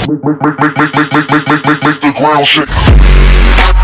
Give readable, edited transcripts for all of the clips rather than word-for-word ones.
Make the ground shake.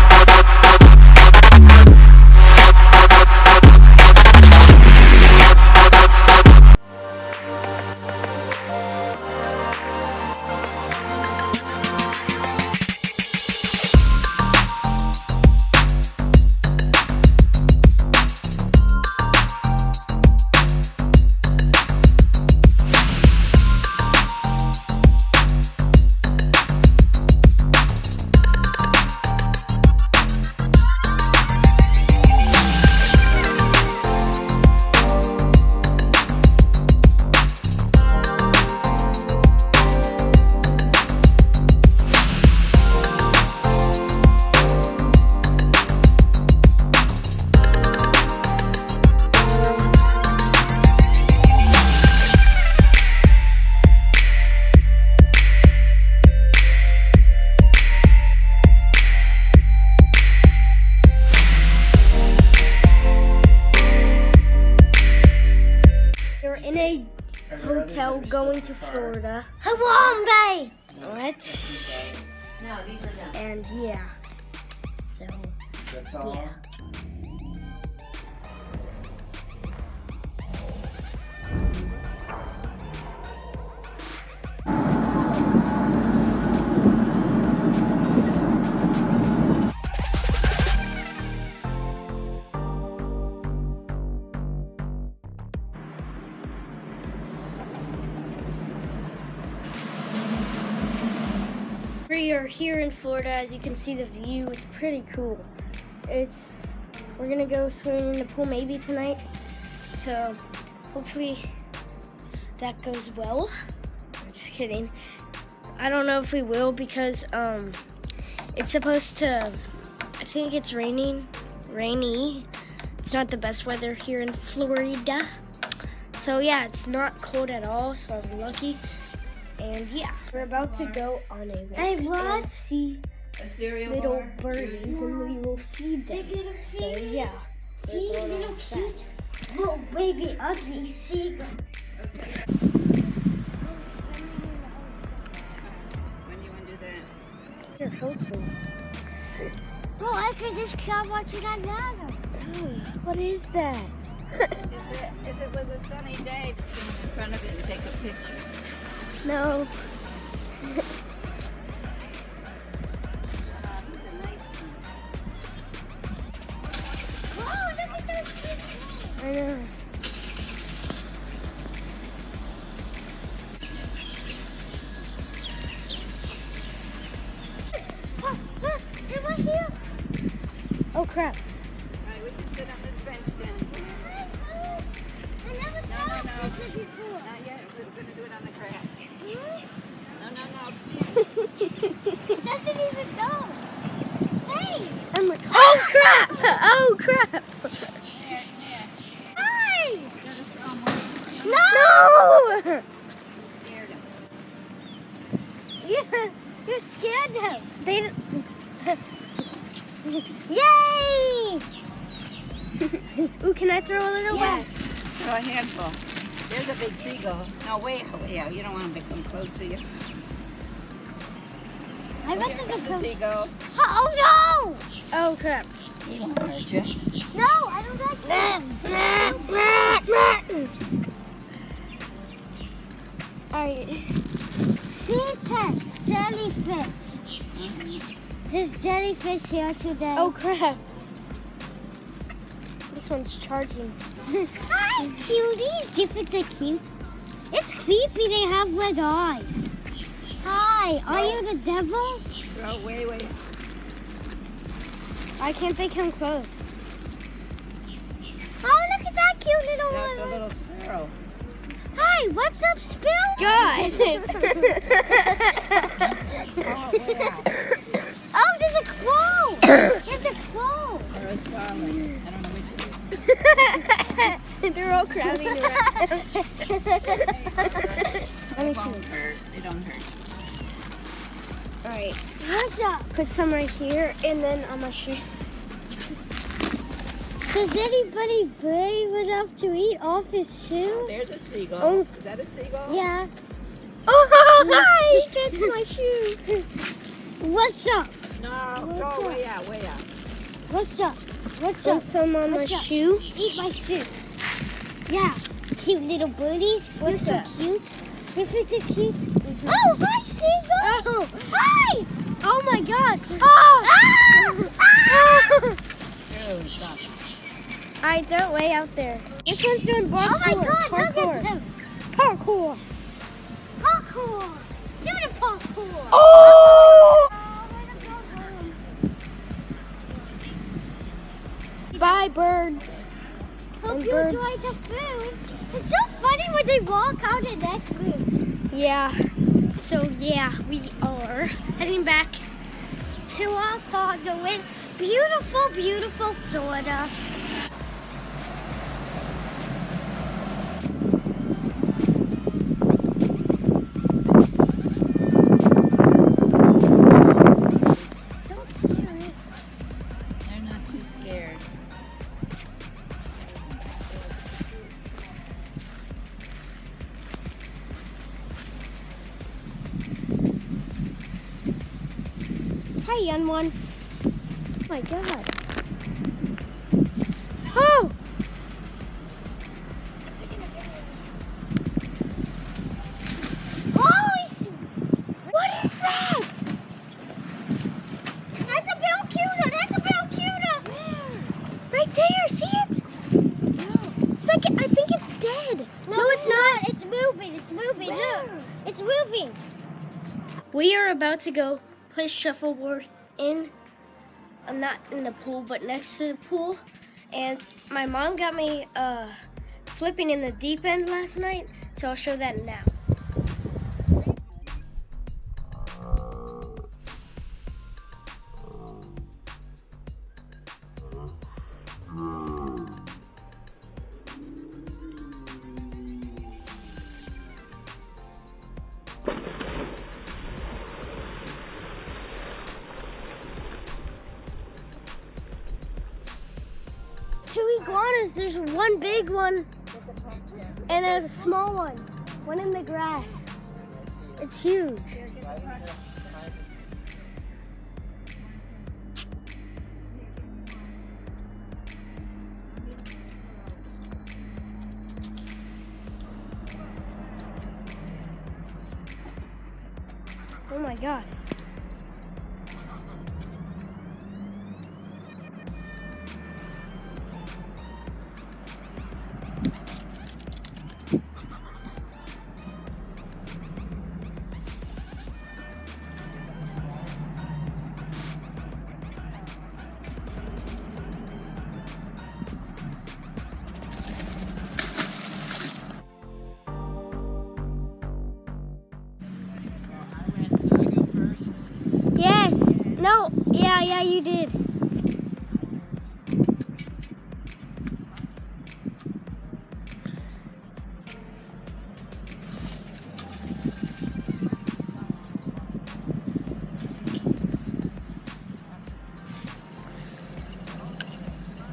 In a hotel going to Florida. Hawaii! Let's. No, these are done. And yeah. So, That's all. yeah. We are here in Florida. As you can see, the view is pretty cool. We're gonna go swimming in the pool maybe tonight. So hopefully that goes well. I'm just kidding. I don't know if we will because it's supposed to, I think it's rainy. It's not the best weather here in Florida. So yeah, it's not cold at all, so I'm lucky. And yeah, we're about to go on a Hey, walk what? and see A cereal little bar. birdies, and we will feed them. So yeah, we're going on with that. Little baby ugly seagulls. When do you want to do that? You're hopeful. Oh, I could just keep watching that ladder. Oh, what is that? If it was a sunny day, just stand in front of it and take a picture. No. Oh, look at those fish. I know. They're right here. Oh crap. All right, we can sit on this bench then. I never saw this before. Not yet. We're going to do it on the grass. No. It doesn't even go. Hey! I'm like, oh crap! Oh crap! There. Hi! No! You scared him. You scared them. They. Yay! Ooh, can I throw a little Yes. bit? Throw a handful. There's a big seagull. No, way out. You don't want them to come close to you. I got Here them comes to the come. seagull. Oh Oh crap! He won't hurt you. no! No, I don't like them. Alright. Sea pest, jellyfish. There's jellyfish here today. Oh crap! This one's charging. Hi, cuties. Do you think they're cute? It's creepy they have red eyes. Hi, are you the devil? Throw way. Why can't they come close? Oh, look at that cute little That's a one. little sparrow. Hi, what's up, Spill? God! Oh, way out. Oh, there's a crow. There's a crow. Or a starling. I don't know which it is. They're all crowding around. Let me They see. won't hurt. They don't hurt. Alright, What's up? put some right here, and then on my shoe. Does anybody brave enough to eat off his shoe? There's a seagull. Oh. Is that a seagull? Yeah. Oh, hi! He kicked my shoe. What's up? No, What's go up? way out, way out. What's up? What's And up? some on my What's up? shoe. Eat my soup. Yeah. Cute little birdies. What's You're that? so cute. Look at the cute. Oh, hi, Seagull. Oh. Hi. Oh my god. Oh! Ah! Dude, stop. Alright, they're way out there. This one's doing parkour. Oh my god, look Parkour. at them. Parkour. Parkour. Do the parkour. Oh! Bye, birds. Hope And you birds. enjoy the food. It's so funny when they walk out in next groups. Yeah. So yeah, we are heading back. To our condo in beautiful, beautiful Florida. Don't scare me. They're not too scared. Hi, young one. Oh my god. Oh! Oh, what is that? That's a barracuda. That's a barracuda. Right there, see it? It's like, I think it's dead. No, it's not. It's moving. It's moving. Look. It's moving. We are about to go play shuffleboard in, I'm not in the pool, but next to the pool. And my mom got me flipping in the deep end last night, so I'll show that now. Two iguanas, there's one big one and a small one in the grass. It's huge. Oh my god. Did I go first? Yes. No. Yeah, you did.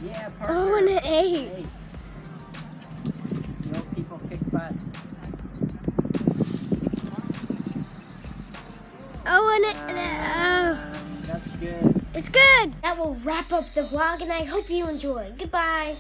Yeah, Parker. Oh, and an 8. Hey. Yo, people kick butt. Oh, and oh. That's good. It's good. That will wrap up the vlog, and I hope you enjoyed. Goodbye.